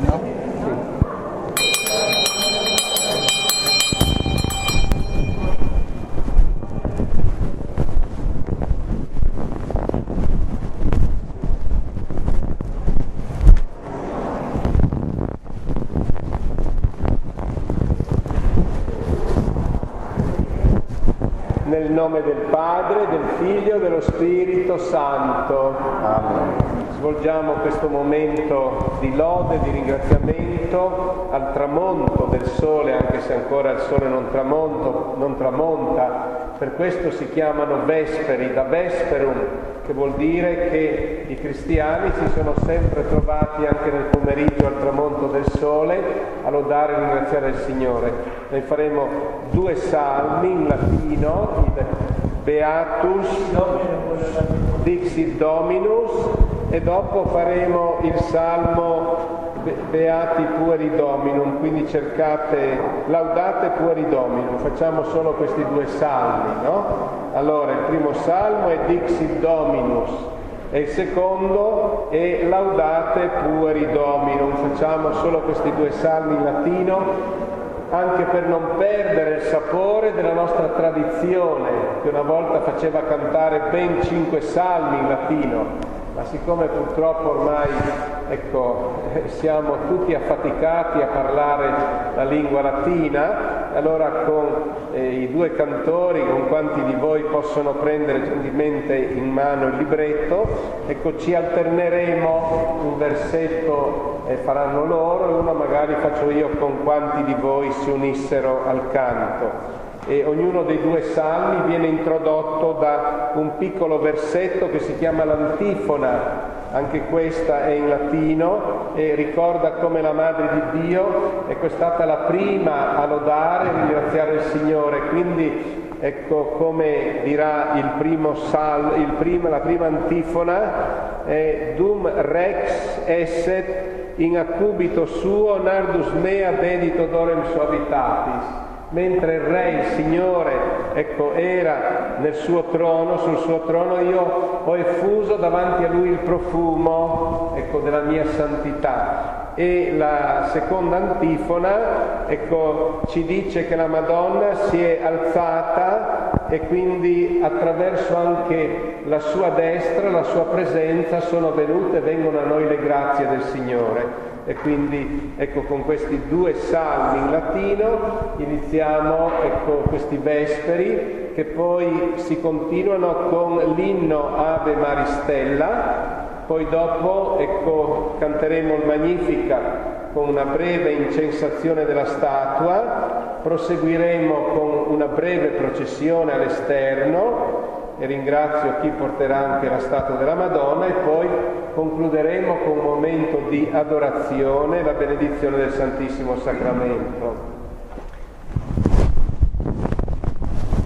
no? Nel nome del Padre, del Figlio e dello Spirito Santo. Amen. Svolgiamo questo momento di lode, di ringraziamento al tramonto del sole, anche se ancora il sole non tramonta. Per questo si chiamano vesperi, da vesperum, che vuol dire che i cristiani si sono sempre trovati anche nel pomeriggio al tramonto del sole a lodare e ringraziare il Signore. Noi faremo 2 salmi in latino, il Beatus, Dixit Dominus, e dopo faremo il salmo Beati Pueri Dominum, quindi cercate Laudate Pueri Dominum. Facciamo solo questi 2 salmi, no? Allora, il primo salmo è Dixit Dominus e il secondo è Laudate Pueri Dominum. Facciamo solo questi 2 salmi in latino, anche per non perdere il sapore della nostra tradizione, che una volta faceva cantare ben 5 salmi in latino. Ma siccome purtroppo ormai, siamo tutti affaticati a parlare la lingua latina, allora con i 2 cantori, con quanti di voi possono prendere gentilmente in mano il libretto, ci alterneremo un versetto e faranno loro, e uno magari faccio io con quanti di voi si unissero al canto. E ognuno dei 2 salmi viene introdotto da un piccolo versetto che si chiama l'antifona, anche questa è in latino e ricorda come la Madre di Dio è stata la prima a lodare e ringraziare il Signore, quindi come dirà la prima antifona è Dum rex esset in accubito suo nardus mea dedito dorem suavitatis. Mentre il Re, il Signore, era nel suo trono, sul suo trono, io ho effuso davanti a Lui il profumo, della mia santità. E la seconda antifona, ci dice che la Madonna si è alzata e quindi attraverso anche la sua destra, la sua presenza, vengono a noi le grazie del Signore. E quindi con questi 2 salmi in latino iniziamo questi vesperi, che poi si continuano con l'inno Ave Maristella. Poi dopo canteremo il Magnificat con una breve incensazione della statua, proseguiremo con una breve processione all'esterno e ringrazio chi porterà anche la statua della Madonna, e poi concluderemo con un momento di adorazione, la benedizione del Santissimo Sacramento.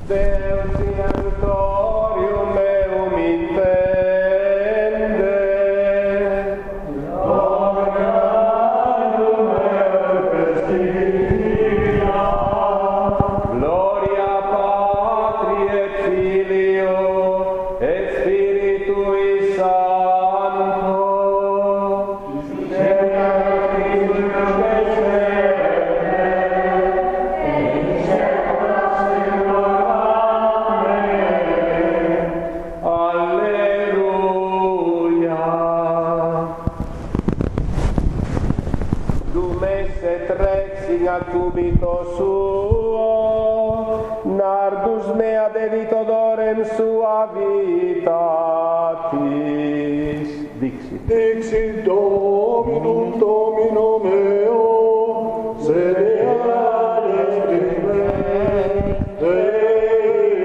Deus in auditorium meum intende, accubito suo nardus mea dedito dorem suavitatis. Dixit Dominum Domino meo sede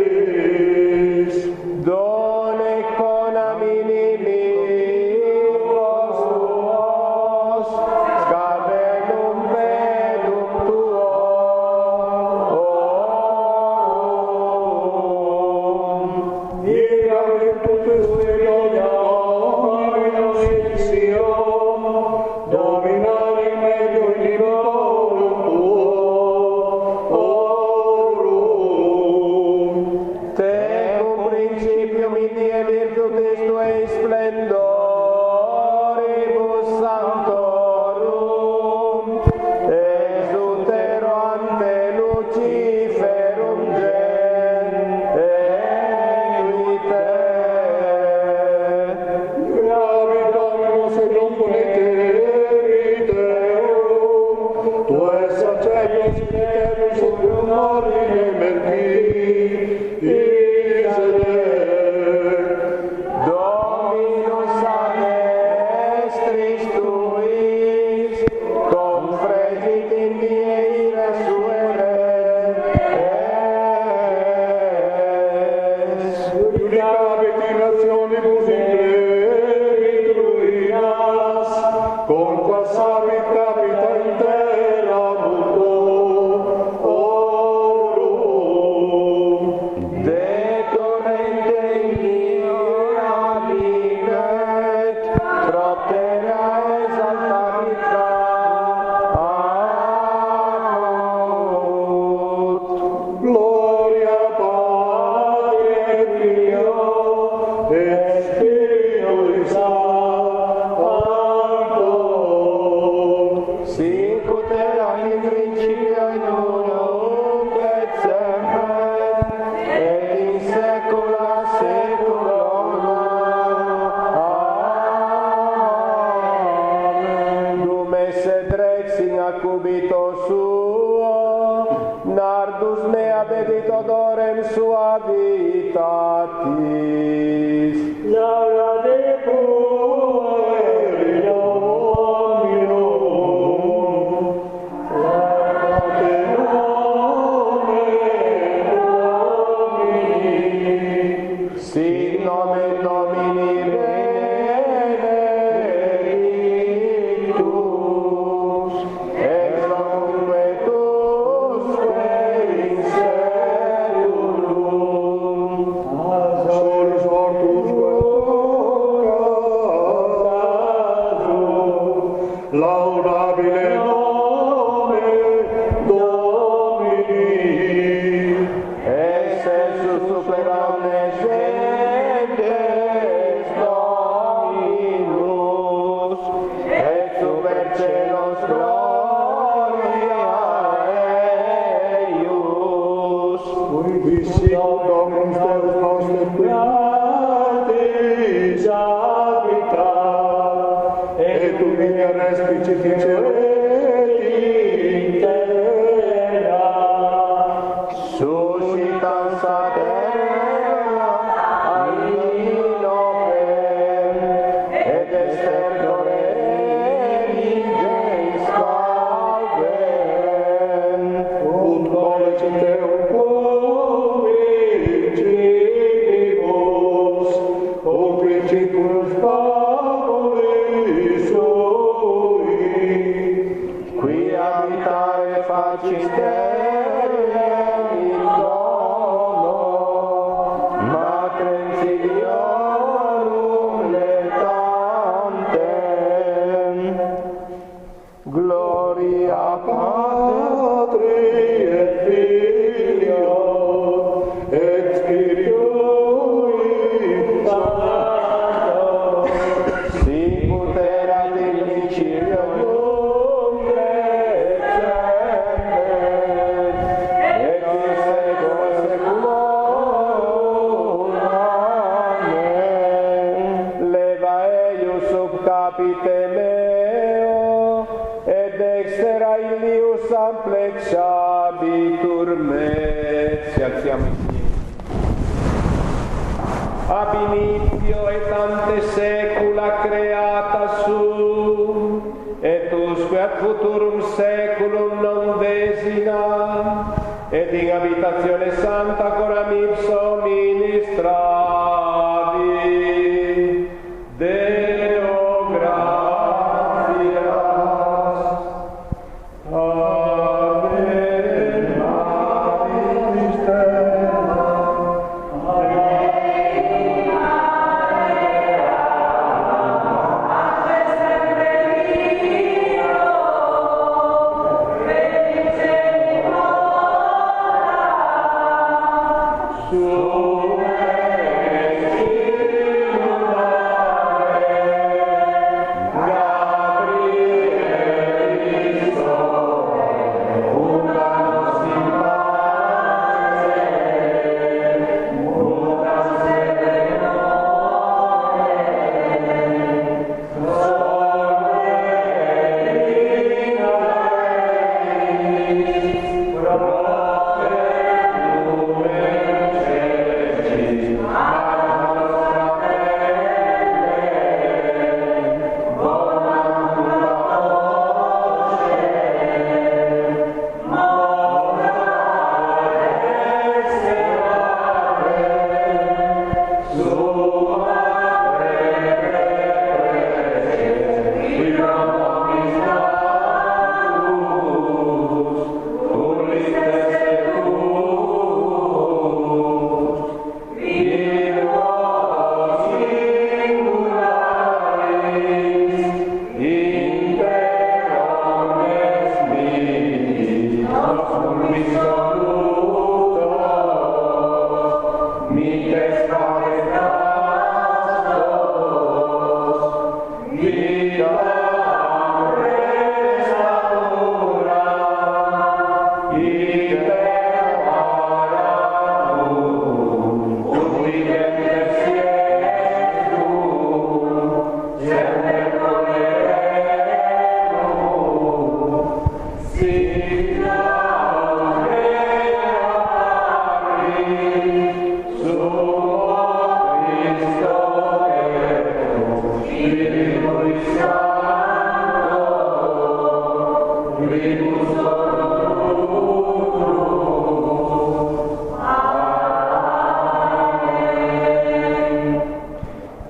Deis done conamini micros tuos scadenum pedum tuo orum iam virtute gloria omnia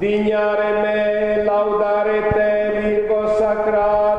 Dignare me, laudare te, Virgo Sacrata.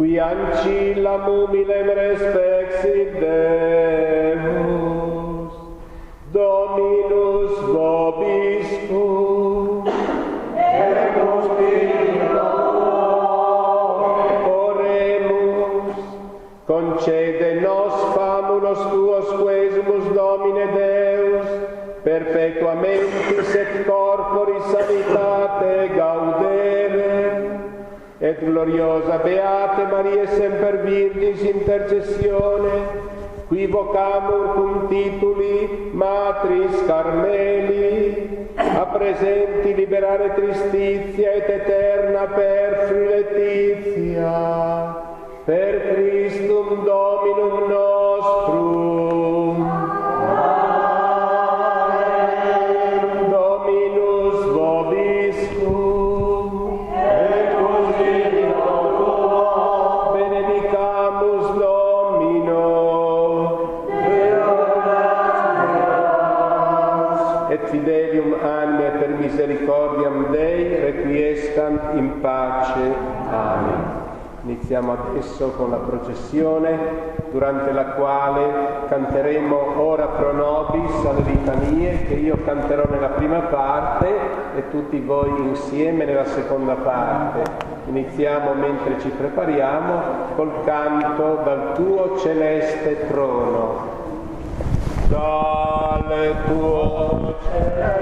qui ancilla mumilem respexit Deus, Dominus vobiscum, et Spiritu oremus, concede nos famulos tuos quesumus Domine Deus, perpetuamentis et corporis sanitate gaudere, et gloriosa Beate Maria semper Virgis intercessione, qui vocamur cum tituli Matris Carmeli, a presenti liberare tristizia et eterna perfluetizia, per Christum Dominum nostrum. Amen. et fidelium anime per misericordiam Dei requiescant in pace. Amen. Iniziamo adesso con la processione, durante la quale canteremo Ora pro nobis alle litanie, che io canterò nella prima parte e tutti voi insieme nella seconda parte. Iniziamo mentre ci prepariamo col canto Dal tuo celeste trono. Dal tuo celeste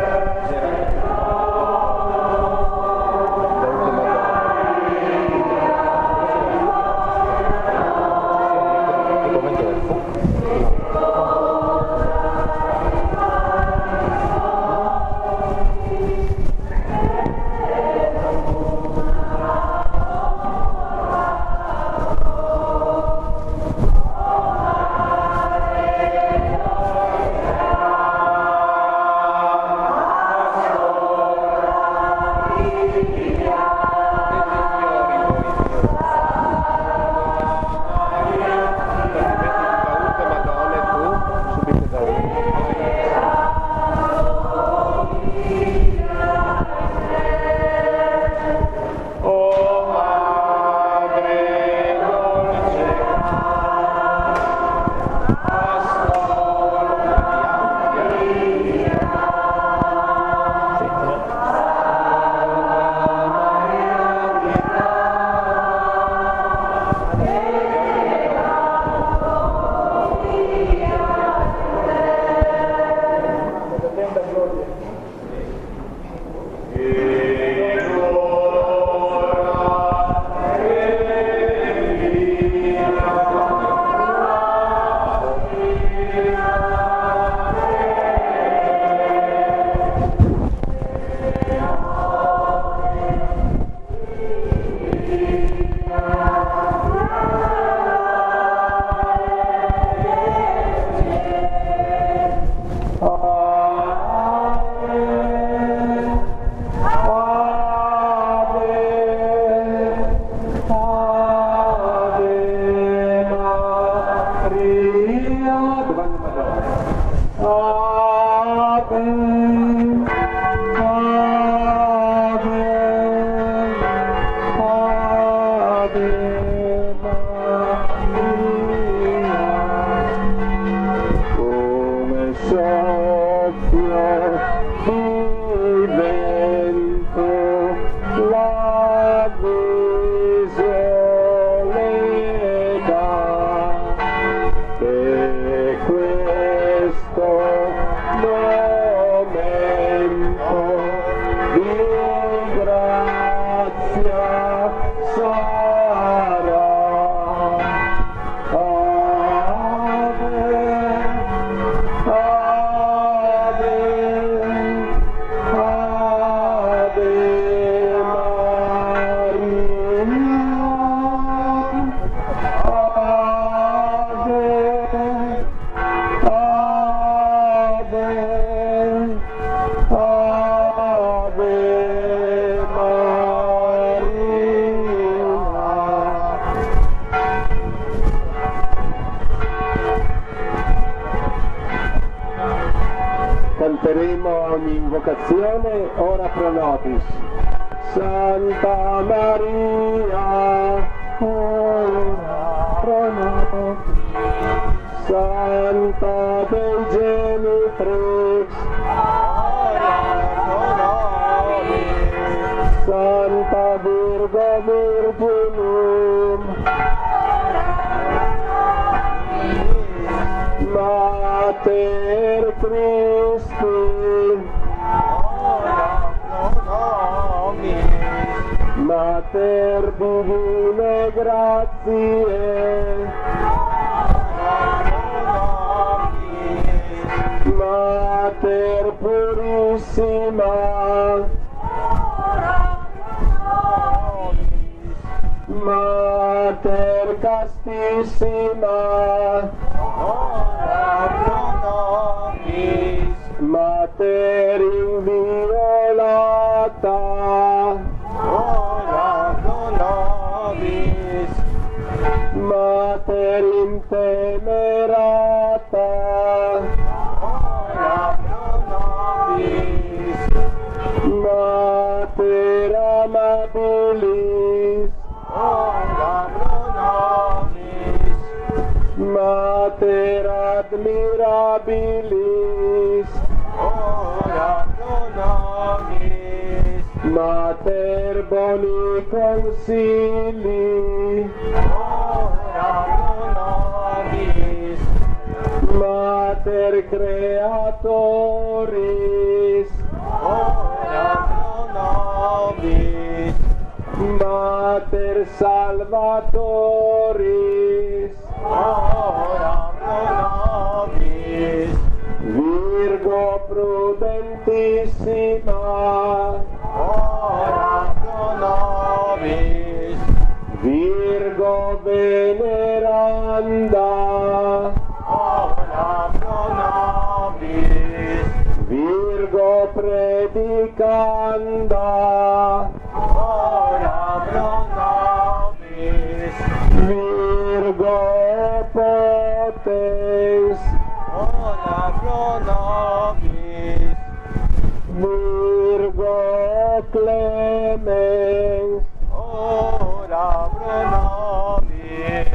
canteremo ogni invocazione ora pro nobis. Santa Maria, ora pro nobis. Santa Dei Genitrix, ora pro nobis. Santa Virgo Virginum, Mater Christi, ora pro nobis. Mater Divine Gratiae, Mater Purissima, Mater Castissima, Mater Inviolata, Mater Intemerata, amabilis, ora pro nobis, Mater boni consili, ora pro nobis, Mater creatoris, ora pro nobis, Mater salvatoris, ora pro nobis, Virgo prudentissima, ora pro nobis, Virgo veneranda, ora pro nobis, Virgo predicanda, ora pro nobis, Virgo potens, ora pro nobis, Virgo clemens, ora pro nobis,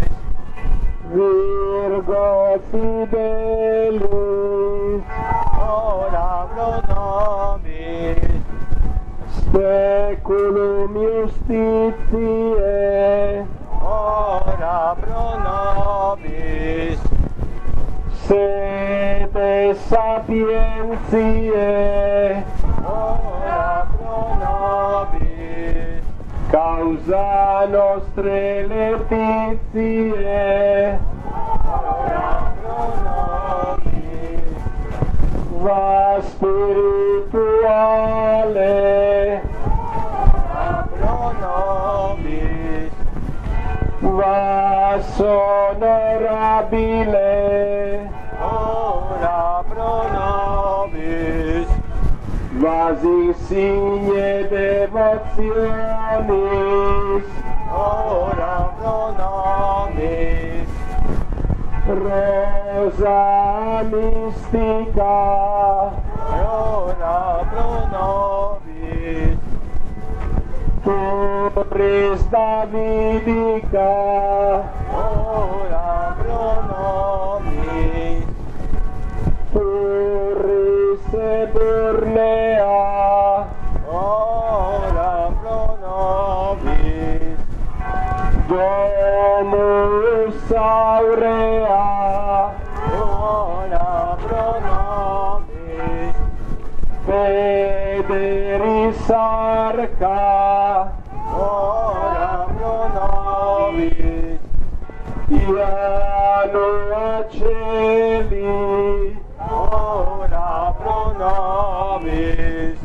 Virgo fidelis, ora pro nobis, Speculum justitiae, ora pro nobis, Sede sapientiae, ora pro nobis, Causa nostre letitiae, ora pro nobis, Va spirituale, ora pro nobis, Va honorabile, ora pro nobis, Vas insigne devotionis, ora pro nobis, Rosa mystica, ora pro nobis, Turris Davidica, ora pro nobis, Turris Eburnea, ora pro nobis, Domus Aurea, ora pro nobis, Federis Arca, ora pro nobis, Iannua Celi, ora pro nobis,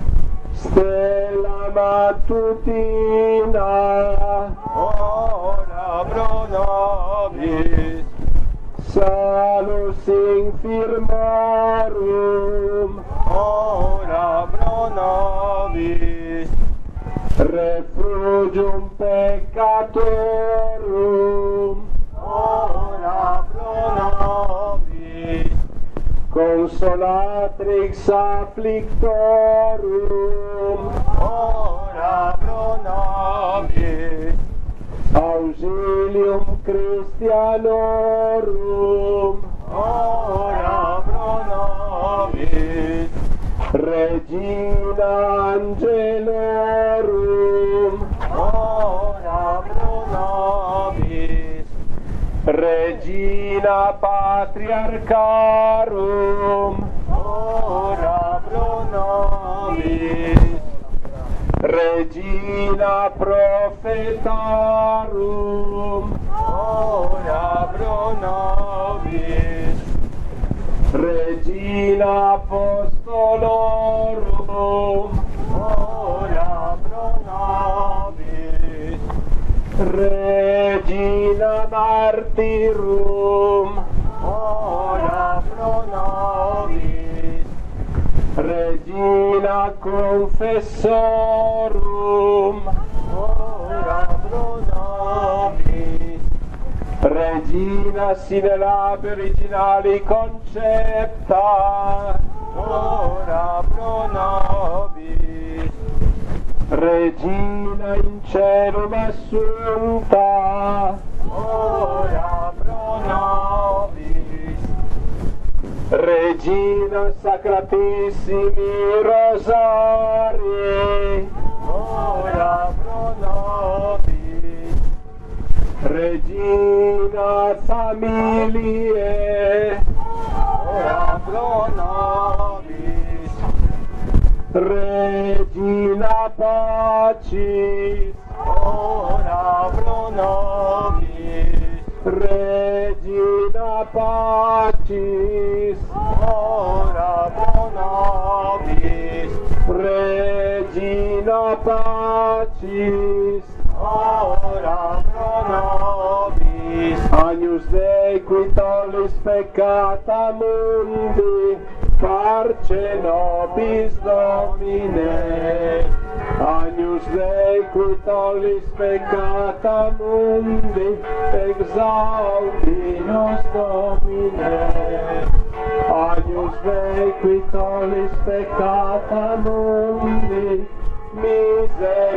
Stella Matutina, ora pro nobis, Salus Infirmorum, ora pro nobis, Refugium Peccatorum, ora pro nobis, Consolatrix Afflictorum, ora pro nobis, Auxilium Christianorum, ora pro nobis, Regina Angelorum, ora pro nobis, Regina Patriarcharum, ora pro nobis, Regina Prophetarum, ora pro nobis, Regina Apostolorum, ora pro nobis, Regina Martyrum, ora pro nobis, Regina Confessorum, ora pro nobis, Regina sine labi originali concepta, ora pro nobis, Regina in cielo assunta, ora pro nobis, Regina Regina Sacratissimi Rosari, ora pro nobis, Regina Familie, ora pro nobis, Regina Pacis, ora pro nobis, Regina Pacis, ora pro nobis, Regina Pacis, ora pro nobis, Agnus Dei qui tollis peccata mundi, parce nobis Domine. Agnus Dei qui tollis peccata mundi, exaudi nos Domine. Agnus Dei qui tollis peccata mundi, misericorde